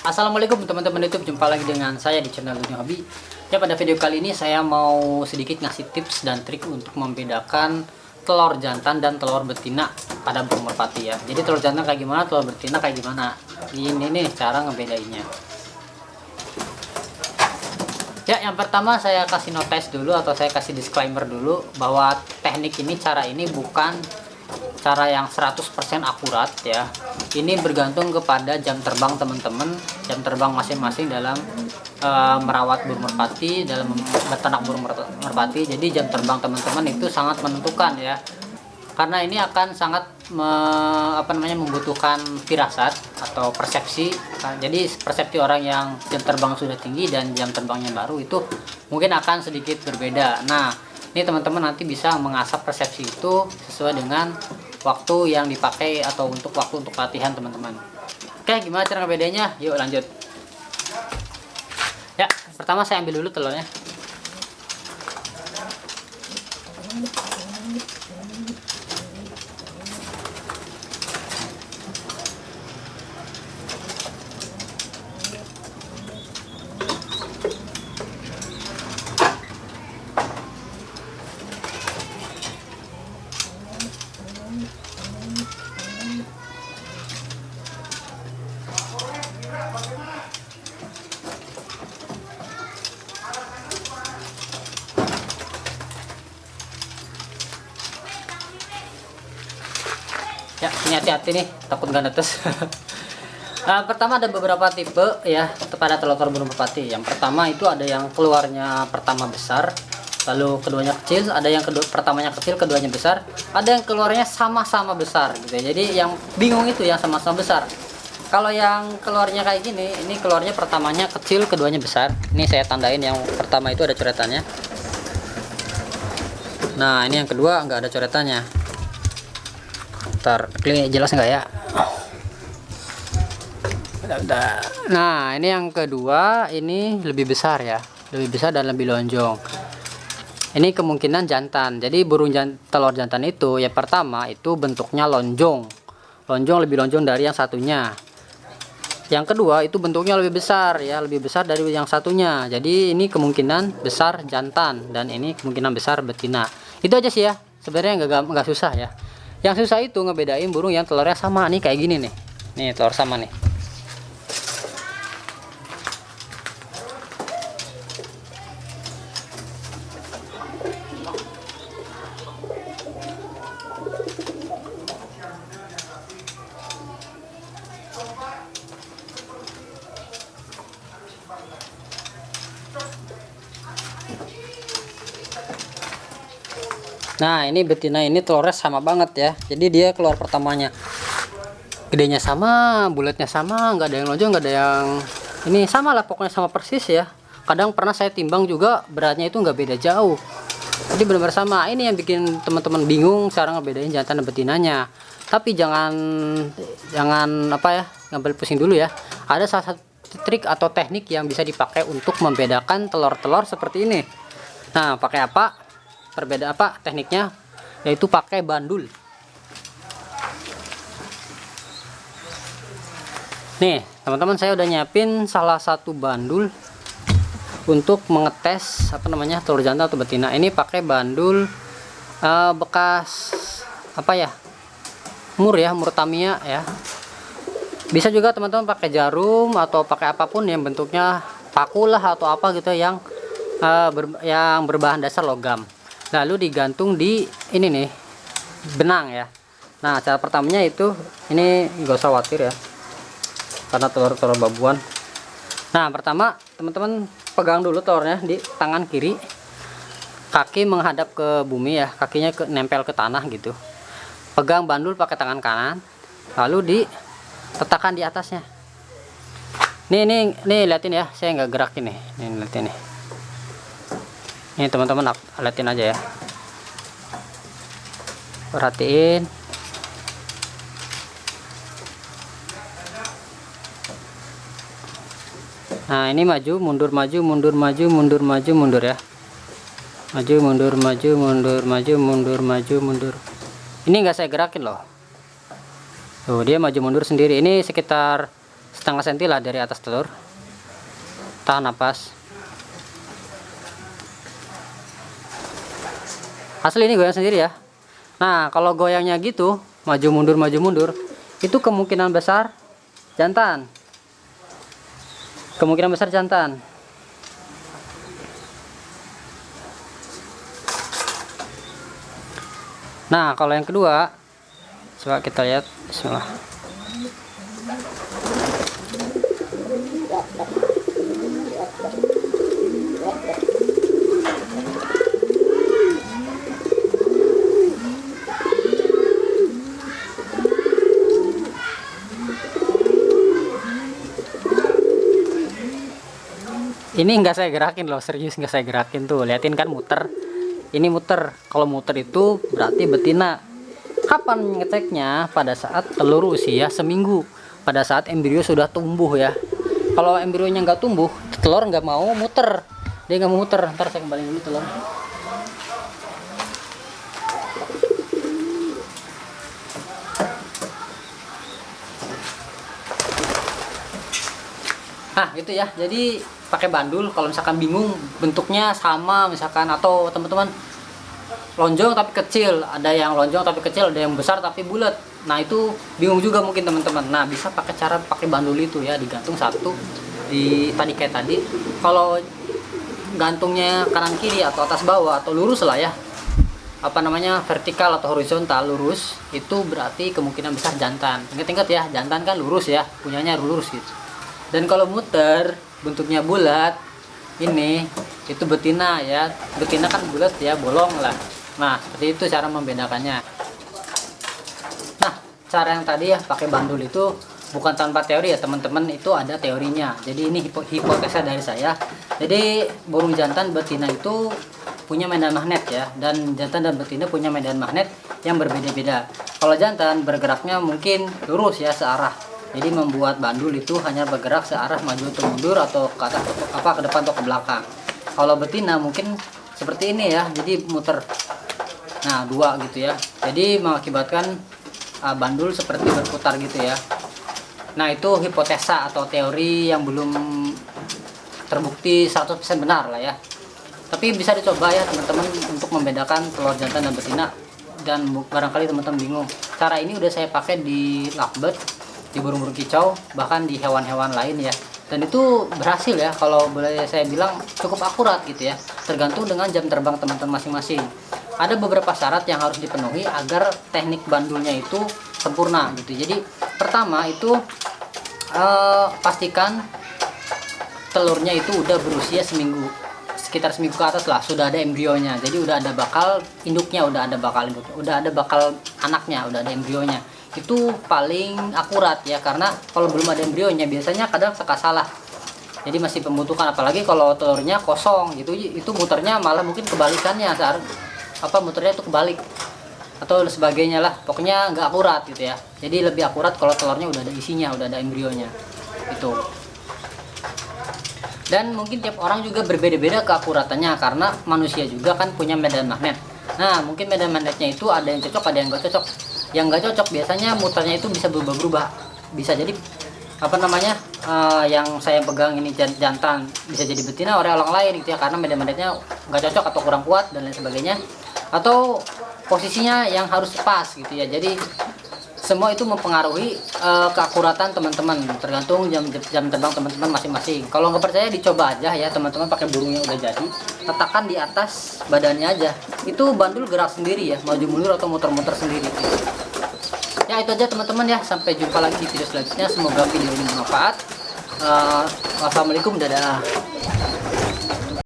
Assalamualaikum teman-teman YouTube, jumpa lagi dengan saya di channel Dunia Hobi. Ya, pada video kali ini saya mau sedikit ngasih tips dan trik untuk membedakan telur jantan dan telur betina pada burung merpati ya. Jadi telur jantan kayak gimana, telur betina kayak gimana. Ini nih cara ngebedainnya. Ya, yang pertama saya kasih notice dulu atau saya kasih disclaimer dulu bahwa teknik ini, cara ini bukan cara yang 100% akurat ya. Ini bergantung kepada jam terbang teman-teman, jam terbang masing-masing dalam merawat burung merpati, dalam beternak burung merpati. Jadi jam terbang teman-teman itu sangat menentukan ya. Karena ini akan sangat membutuhkan firasat atau persepsi. Jadi persepsi orang yang jam terbang sudah tinggi dan jam terbangnya baru itu mungkin akan sedikit berbeda. Nah, ini teman-teman nanti bisa mengasah persepsi itu sesuai dengan waktu yang dipakai atau untuk waktu untuk latihan teman-teman. Oke, gimana cara ngebedanya? Yuk lanjut. Ya, pertama saya ambil dulu telurnya. Ya, ini hati-hati nih, takut nggak netes. Pertama ada beberapa tipe ya pada telur burung merpati. Yang pertama itu ada yang keluarnya pertama besar, lalu keduanya kecil. Ada yang pertamanya kecil, keduanya besar. Ada yang keluarnya sama-sama besar gitu ya. Jadi yang bingung itu yang sama-sama besar. Kalau yang keluarnya kayak gini, ini keluarnya pertamanya kecil, keduanya besar. Ini saya tandain yang pertama itu ada coretannya. Nah, ini yang kedua nggak ada coretannya. Ntar jelas nggak ya? Udah. Nah, ini yang kedua, ini lebih besar ya, lebih besar dan lebih lonjong. Ini kemungkinan jantan. Jadi telur jantan itu yang pertama itu bentuknya lonjong, lebih lonjong dari yang satunya. Yang kedua itu bentuknya lebih besar ya, lebih besar dari yang satunya. Jadi ini kemungkinan besar jantan dan ini kemungkinan besar betina. Itu aja sih ya. Sebenarnya nggak susah ya. Yang susah itu ngebedain burung yang telurnya sama nih kayak gini nih. Nih telur sama nih. Nah, ini betina ini telurnya sama banget ya. Jadi dia keluar pertamanya gedenya sama, bulatnya sama, nggak ada yang lonjong, nggak ada yang ini, sama lah pokoknya, sama persis ya. Kadang pernah saya timbang juga beratnya itu nggak beda jauh. Jadi benar-benar sama. Ini yang bikin teman-teman bingung cara ngebedain jantan dan betinanya. Tapi jangan ngambil pusing dulu ya. Ada salah satu trik atau teknik yang bisa dipakai untuk membedakan telur-telur seperti ini. Nah, pakai apa? Tekniknya yaitu pakai bandul. Nih teman-teman, saya udah nyiapin salah satu bandul untuk mengetes telur jantan atau betina. Ini pakai bandul bekas mur Tamiya ya. Bisa juga teman-teman pakai jarum atau pakai apapun yang bentuknya paku lah atau apa gitu yang berbahan dasar logam. Lalu digantung di ini nih, benang ya. Nah, cara pertamanya itu ini gak usah khawatir ya, karena telur babuan. Nah, pertama teman-teman pegang dulu telurnya di tangan kiri, kaki menghadap ke bumi ya, kakinya nempel ke tanah gitu. Pegang bandul pakai tangan kanan, lalu diletakkan di atasnya. Nih liatin ya, saya nggak gerakin nih, liatin nih. Ini teman-teman liatin aja ya, perhatiin. Nah, ini maju mundur ya, maju mundur. Ini enggak saya gerakin loh. Tuh, dia maju mundur sendiri. Ini sekitar setengah senti lah dari atas telur. Tahan napas. Asli ini goyang sendiri ya. Nah, kalau goyangnya gitu, maju mundur, itu kemungkinan besar jantan. Kemungkinan besar jantan. Nah, kalau yang kedua, coba kita lihat. Bismillah. Ini enggak saya gerakin loh, serius enggak saya gerakin tuh. Liatin kan muter. Ini muter. Kalau muter itu berarti betina. Kapan ngeceknya? Pada saat telur usia seminggu. Pada saat embrio sudah tumbuh ya. Kalau embrionya nggak tumbuh, telur nggak mau muter. Dia nggak mau muter. Ntar saya kembali dulu telur. Nah gitu ya, jadi pakai bandul kalau misalkan bingung bentuknya sama misalkan, atau teman-teman lonjong tapi kecil, ada yang lonjong tapi kecil, ada yang besar tapi bulat. Nah itu bingung juga mungkin teman-teman. Nah bisa pakai cara pakai bandul itu ya, digantung satu di tadi kayak tadi. Kalau gantungnya kanan kiri atau atas bawah atau lurus lah ya, apa namanya, vertikal atau horizontal, lurus, itu berarti kemungkinan besar jantan. Ingat-ingat ya, jantan kan lurus ya, punyanya lurus gitu. Dan kalau muter bentuknya bulat, ini itu betina ya. Betina kan bulat ya, bolong lah. Nah seperti itu cara membedakannya. Nah cara yang tadi ya pakai bandul itu bukan tanpa teori ya teman-teman, itu ada teorinya. Jadi ini hipotesa dari saya. Jadi burung jantan betina itu punya medan magnet ya, dan jantan dan betina punya medan magnet yang berbeda-beda. Kalau jantan bergeraknya mungkin lurus ya, searah. Jadi membuat bandul itu hanya bergerak searah, maju atau mundur, atau ke atas, ke depan atau ke belakang. Kalau betina mungkin seperti ini ya, jadi muter. Nah dua gitu ya, jadi mengakibatkan bandul seperti berputar gitu ya. Nah itu hipotesa atau teori yang belum terbukti 100% benar lah ya. Tapi bisa dicoba ya teman-teman untuk membedakan telur jantan dan betina. Dan barangkali teman-teman bingung, cara ini udah saya pakai di lovebird, di burung-burung kicau, bahkan di hewan-hewan lain ya. Dan itu berhasil ya, kalau boleh saya bilang cukup akurat gitu ya. Tergantung dengan jam terbang teman-teman masing-masing. Ada beberapa syarat yang harus dipenuhi agar teknik bandulnya itu sempurna gitu. Jadi pertama itu pastikan telurnya itu udah berusia seminggu, sekitar seminggu ke atas lah, sudah ada embrionya. Jadi udah ada bakal induknya, udah ada bakal induknya, udah ada bakal anaknya, udah ada embrionya. Itu paling akurat ya, karena kalau belum ada embrionya biasanya kadang suka salah. Jadi masih pembentukan, apalagi kalau telurnya kosong gitu, itu muternya malah mungkin kebalikannya, saat muternya itu kebalik atau sebagainya lah, pokoknya nggak akurat gitu ya. Jadi lebih akurat kalau telurnya udah ada isinya, udah ada embrionya itu. Dan mungkin tiap orang juga berbeda-beda keakuratannya, karena manusia juga kan punya medan magnet. Nah mungkin medan magnetnya itu ada yang cocok, ada yang nggak cocok. Yang nggak cocok biasanya muternya itu bisa berubah-ubah, bisa jadi yang saya pegang ini jantan bisa jadi betina oleh orang lain gitu ya, karena medan magnetnya nggak cocok atau kurang kuat dan lain sebagainya, atau posisinya yang harus pas gitu ya. Jadi semua itu mempengaruhi keakuratan teman-teman, tergantung jam terbang teman-teman masing-masing. Kalau nggak percaya dicoba aja ya teman-teman, pakai burung yang udah jadi, letakkan di atas badannya aja, itu bandul gerak sendiri ya, maju mundur atau muter-muter sendiri. Ya itu aja teman-teman ya, sampai jumpa lagi di video selanjutnya. Semoga video ini bermanfaat. Wassalamualaikum, dadah.